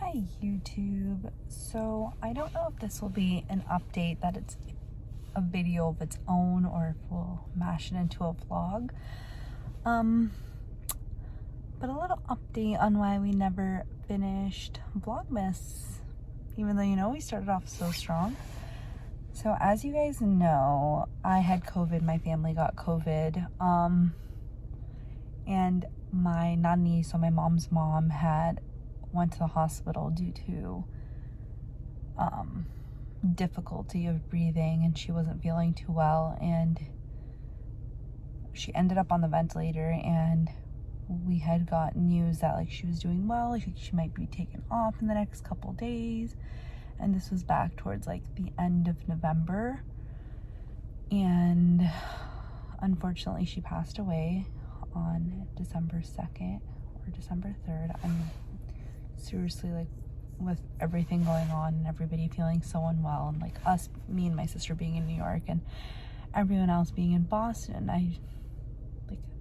Hi YouTube. So I don't know if this will be an update, that it's a video of its own, or if we'll mash it into a vlog. But a little update on why we never finished Vlogmas, even though we started off so strong. So as you guys know, I had COVID, my family got COVID, and my nanny, so my mom's mom, went to the hospital due to difficulty of breathing, and she wasn't feeling too well, and she ended up on the ventilator, and we had got news that she was doing well, she might be taken off in the next couple days, and this was back towards the end of November, and unfortunately she passed away on December 2nd or December 3rd. I'm seriously, with everything going on and everybody feeling so unwell, and me and my sister being in New York and everyone else being in Boston,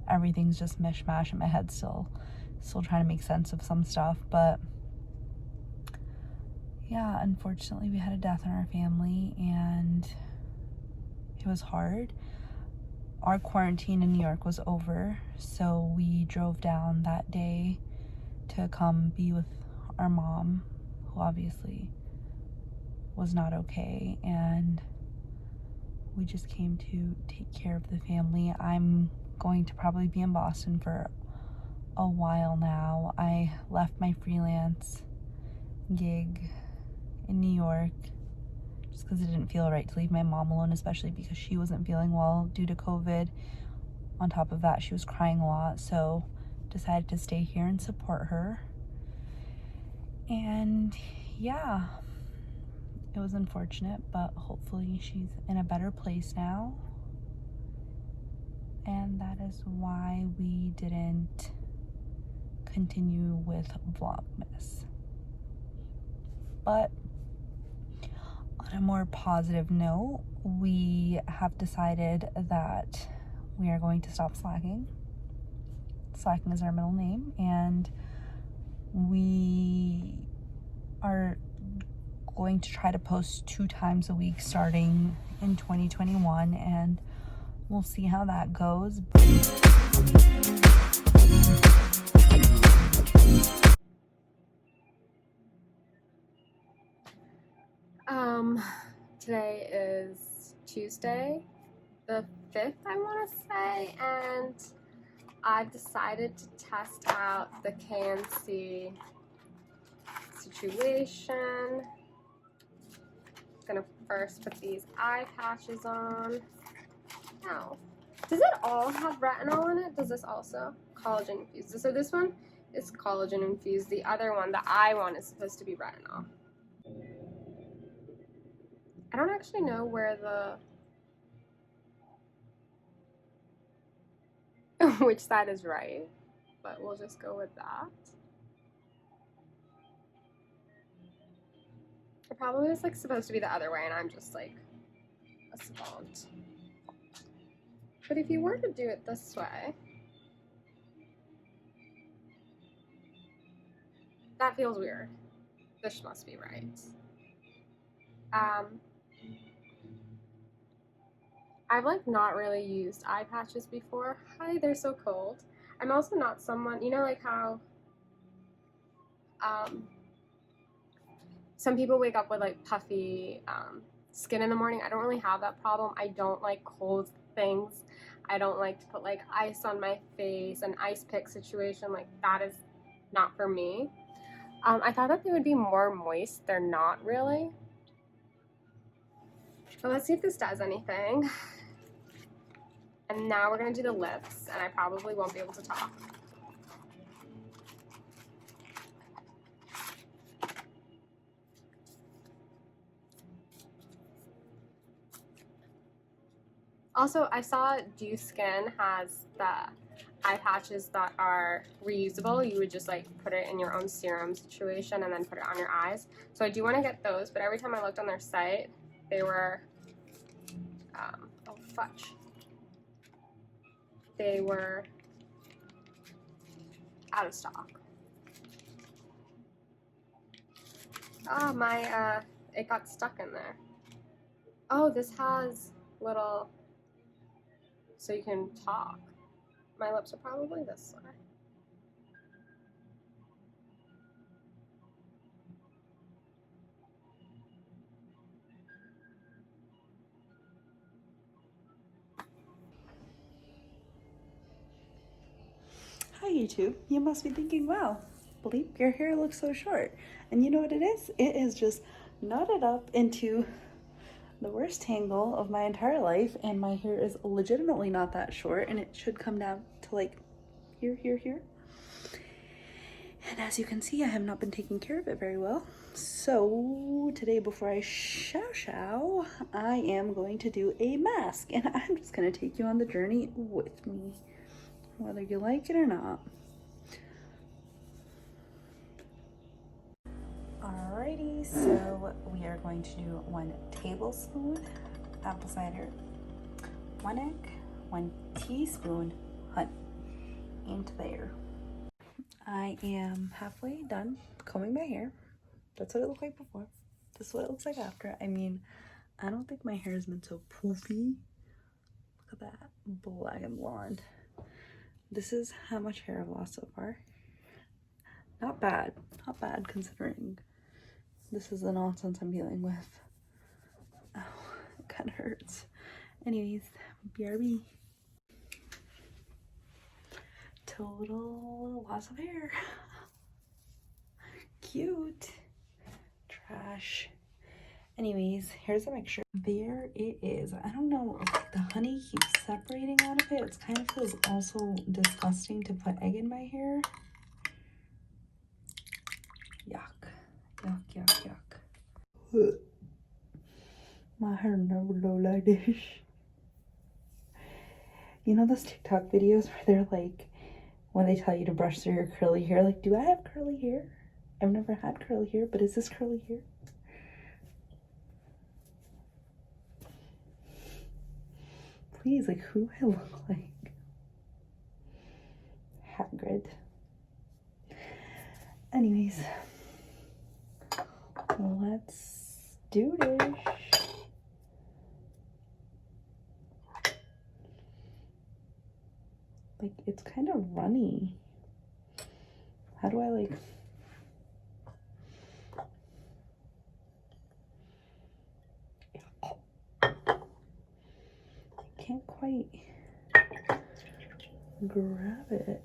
everything's just mishmash in my head, still trying to make sense of some stuff. But yeah, unfortunately we had a death in our family, and it was hard. Our quarantine in New York was over, so we drove down that day to come be with our mom, who obviously was not okay, and we just came to take care of the family. I'm going to probably be in Boston for a while now. I left my freelance gig in New York just because it didn't feel right to leave my mom alone, especially because she wasn't feeling well due to COVID. On top of that, she was crying a lot, so decided to stay here and support her. And yeah, it was unfortunate, but hopefully she's in a better place now, and that is why we didn't continue with Vlogmas. But on a more positive note, we have decided that we are going to stop slacking. Slacking is our middle name, and we are going to try to post 2 times a week starting in 2021, and we'll see how that goes. Today is Tuesday, the 5th, I want to say, and I've decided to test out the KNC situation. I'm gonna first put these eye patches on. Now, does it all have retinol in it? Does this also? Collagen infused. So this one is collagen infused. The other one, the eye one, is supposed to be retinol. I don't actually know where which side is right, but we'll just go with that. It probably is supposed to be the other way, and I'm just a savant. But if you were to do it this way, that feels weird. This must be right. I've not really used eye patches before. Hi, they're so cold. I'm also not someone, how some people wake up with puffy skin in the morning. I don't really have that problem. I don't like cold things. I don't like to put ice on my face, an ice pick situation. That is not for me. I thought that they would be more moist. They're not really. But let's see if this does anything. And now we're going to do the lips, and I probably won't be able to talk. Also, I saw Dew Skin has the eye patches that are reusable. You would just put it in your own serum situation and then put it on your eyes. So I do want to get those, but every time I looked on their site, they were, oh fudge. They were out of stock. Oh, it got stuck in there. Oh, this has little, so you can talk. My lips are probably this way. Hi YouTube, you must be thinking, wow, Bleep, your hair looks so short. And you know what it is? It is just knotted up into the worst tangle of my entire life, and my hair is legitimately not that short, and it should come down to like here, here, here. And as you can see, I have not been taking care of it very well. So today, before I show, I am going to do a mask, and I'm just gonna take you on the journey with me, whether you like it or not. Alrighty, so we are going to do 1 tablespoon apple cider, 1 egg, 1 teaspoon honey into there. I am halfway done combing my hair. That's what it looked like before. This is what it looks like after. I mean, I don't think my hair has been so poofy. Look at that, black and blonde. This is how much hair I've lost so far. Not bad considering this is the nonsense I'm dealing with. Oh, it kind of hurts. Anyways, BRB. Total loss of hair. Cute. Trash. Anyways, here's the mixture. There it is. I don't know if the honey keeps separating out of it. It kind of feels also disgusting to put egg in my hair. Yuck. Yuck, yuck, yuck. My hair never look like this. You know those TikTok videos where they're like, when they tell you to brush through your curly hair, like, do I have curly hair? I've never had curly hair, but is this curly hair? Please, like, who do I look like? Hagrid. Anyways, let's do this. Like, it's kind of runny. How do I, like... I can't quite grab it.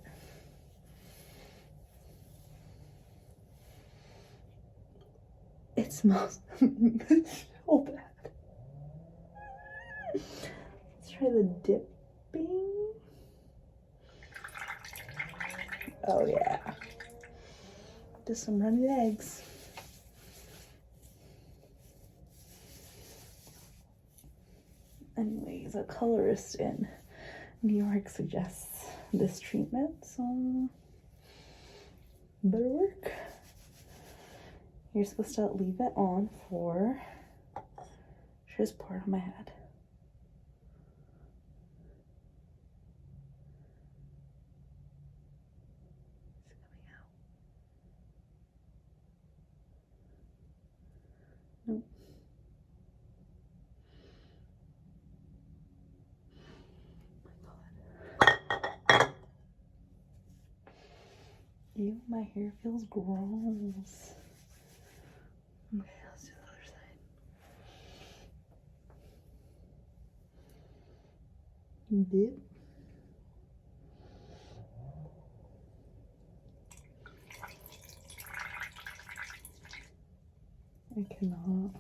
It smells so bad. Let's try the dipping. Oh yeah. Just some runny eggs. Anyways, a colorist in New York suggests this treatment, so better work. You're supposed to leave it on for, just pour it on my head. It's coming out. Nope. Ew, my hair feels gross. Okay, let's do the other side. Dip. I cannot.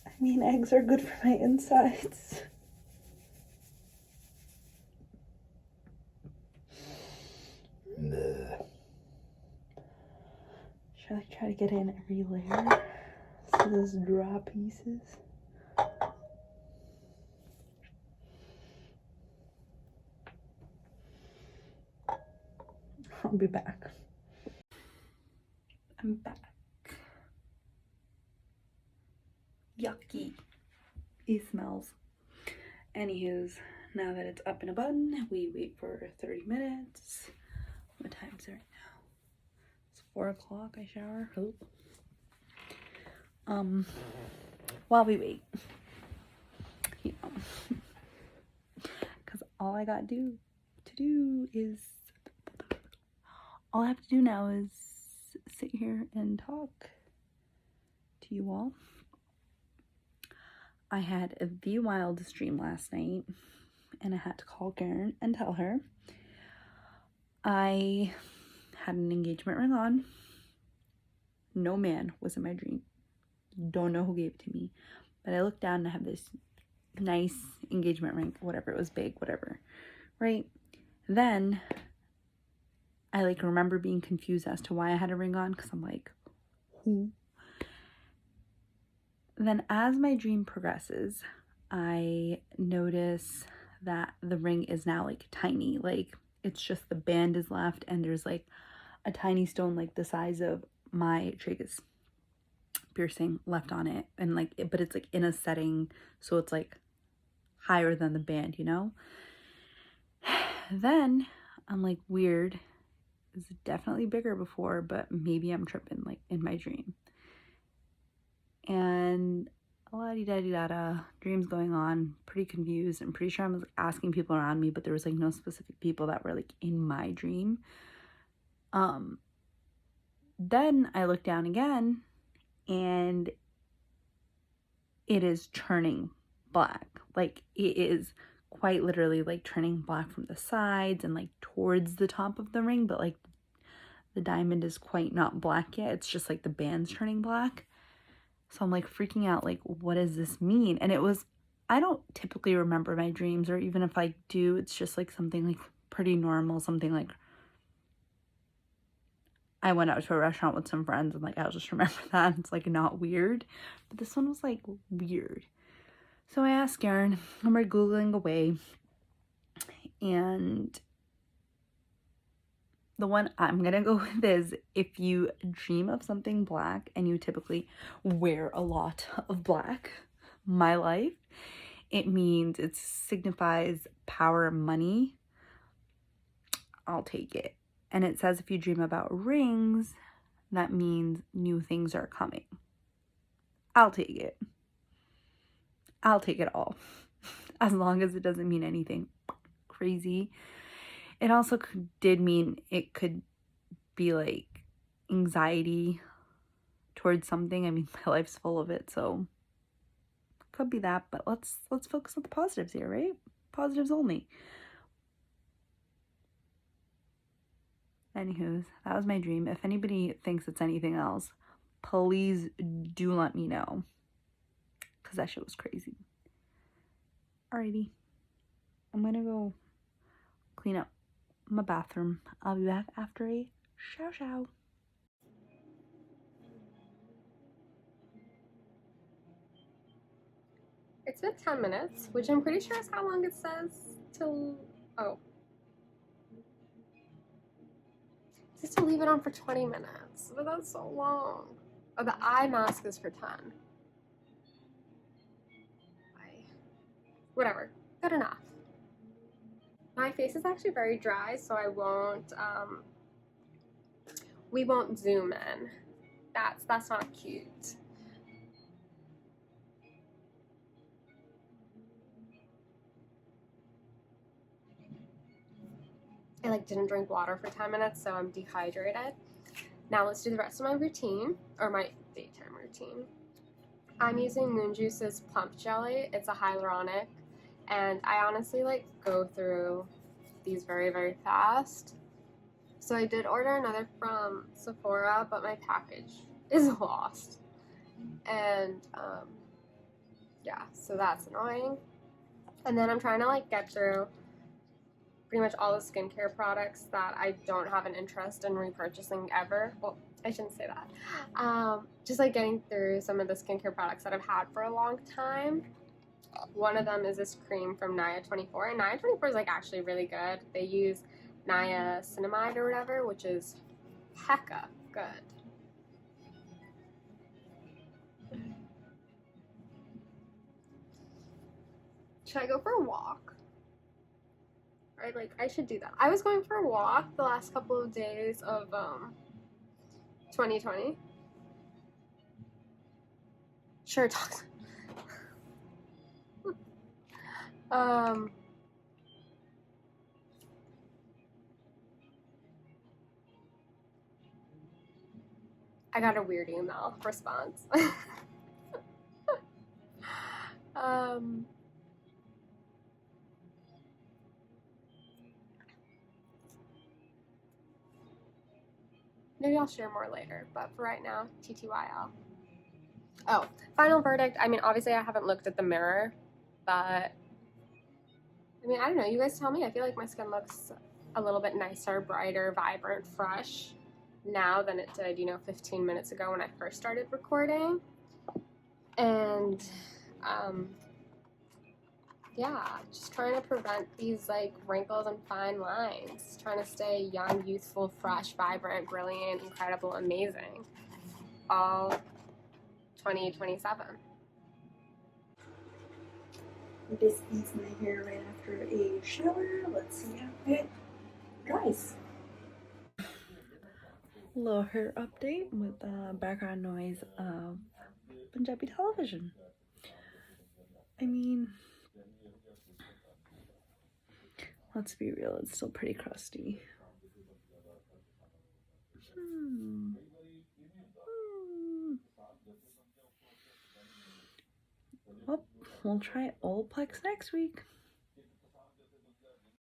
I mean, eggs are good for my insides. Should I try to get in every layer so those draw pieces? I'll be back. I'm back. Yucky. It smells. Anywho's, now that it's up in a bun, we wait for 30 minutes. What time is it right now? It's 4 o'clock. I shower. Hope. While we wait, you know, because all I have to do now is sit here and talk to you all. I had the wildest dream last night, and I had to call KIRAN and tell her. I had an engagement ring on. No man was in my dream. Don't know who gave it to me, but I looked down and I have this nice engagement ring, whatever, it was big, whatever, right? Then I like remember being confused as to why I had a ring on, because I'm like, who? Then as my dream progresses, I notice that the ring is now like tiny, like it's just the band is left and there's like a tiny stone like the size of my tragus piercing left on it, and like but it's like in a setting so it's like higher than the band, you know. Then I'm like, weird, it's definitely bigger before, but maybe I'm tripping like in my dream. And la-di-da-di-da-da, dreams going on, pretty confused. I'm pretty sure I was like asking people around me, but there was like no specific people that were like in my dream. Then I look down again and it is turning black. Like it is quite literally like turning black from the sides and like towards the top of the ring, but like the diamond is quite not black yet. It's just like the band's turning black. So I'm like freaking out, like, what does this mean? And it was, I don't typically remember my dreams, or even if I do, it's just like something like pretty normal, something like I went out to a restaurant with some friends and like I'll just remember that. It's like not weird, but this one was like weird. So I asked KIRAN, and we're Googling away, and the one I'm gonna go with is, if you dream of something black and you typically wear a lot of black, my life, it means it signifies power, money. I'll take it. And it says if you dream about rings, that means new things are coming. I'll take it. I'll take it all. As long as it doesn't mean anything crazy. It also did mean it could be like anxiety towards something. I mean, my life's full of it, so could be that, but let's focus on the positives here, right? Positives only. Anywho, that was my dream. If anybody thinks it's anything else, please do let me know, because that shit was crazy. Alrighty, I'm gonna go clean up my bathroom. I'll be back after a shower. It's been 10 minutes, which I'm pretty sure is how long it says till, oh. It says to leave it on for 20 minutes, but that's so long. Oh, the eye mask is for 10. Whatever, good enough. My face is actually very dry, so I won't, we won't zoom in. That's not cute. I like didn't drink water for 10 minutes, so I'm dehydrated. Now let's do the rest of my routine, or my daytime routine. I'm using Moon Juice's Plump Jelly. It's a hyaluronic, and I honestly like go through these very, very fast. So I did order another from Sephora, but my package is lost. And yeah, so that's annoying. And then I'm trying to like get through pretty much all the skincare products that I don't have an interest in repurchasing ever. Well, I shouldn't say that. Just like getting through some of the skincare products that I've had for a long time. One of them is this cream from Naya 24, and Naya 24 is like actually really good. They use niacinamide or whatever, which is hecka good. Should I go for a walk? Right, like I should do that. I was going for a walk the last couple of days of 2020. Sure, talk. I got a weird email response. Maybe I'll share more later, but for right now, TTYL. Oh, final verdict. I mean, obviously I haven't looked at the mirror, but I mean, I don't know. You guys tell me. I feel like my skin looks a little bit nicer, brighter, vibrant, fresh now than it did, 15 minutes ago when I first started recording. And yeah, just trying to prevent these like wrinkles and fine lines. Trying to stay young, youthful, fresh, vibrant, brilliant, incredible, amazing. All 2027. This is my hair right after a shower. Let's see how it dries. Little hair update with the background noise of Punjabi television. I mean, let's be real, it's still pretty crusty. Well, we'll try Olaplex next week.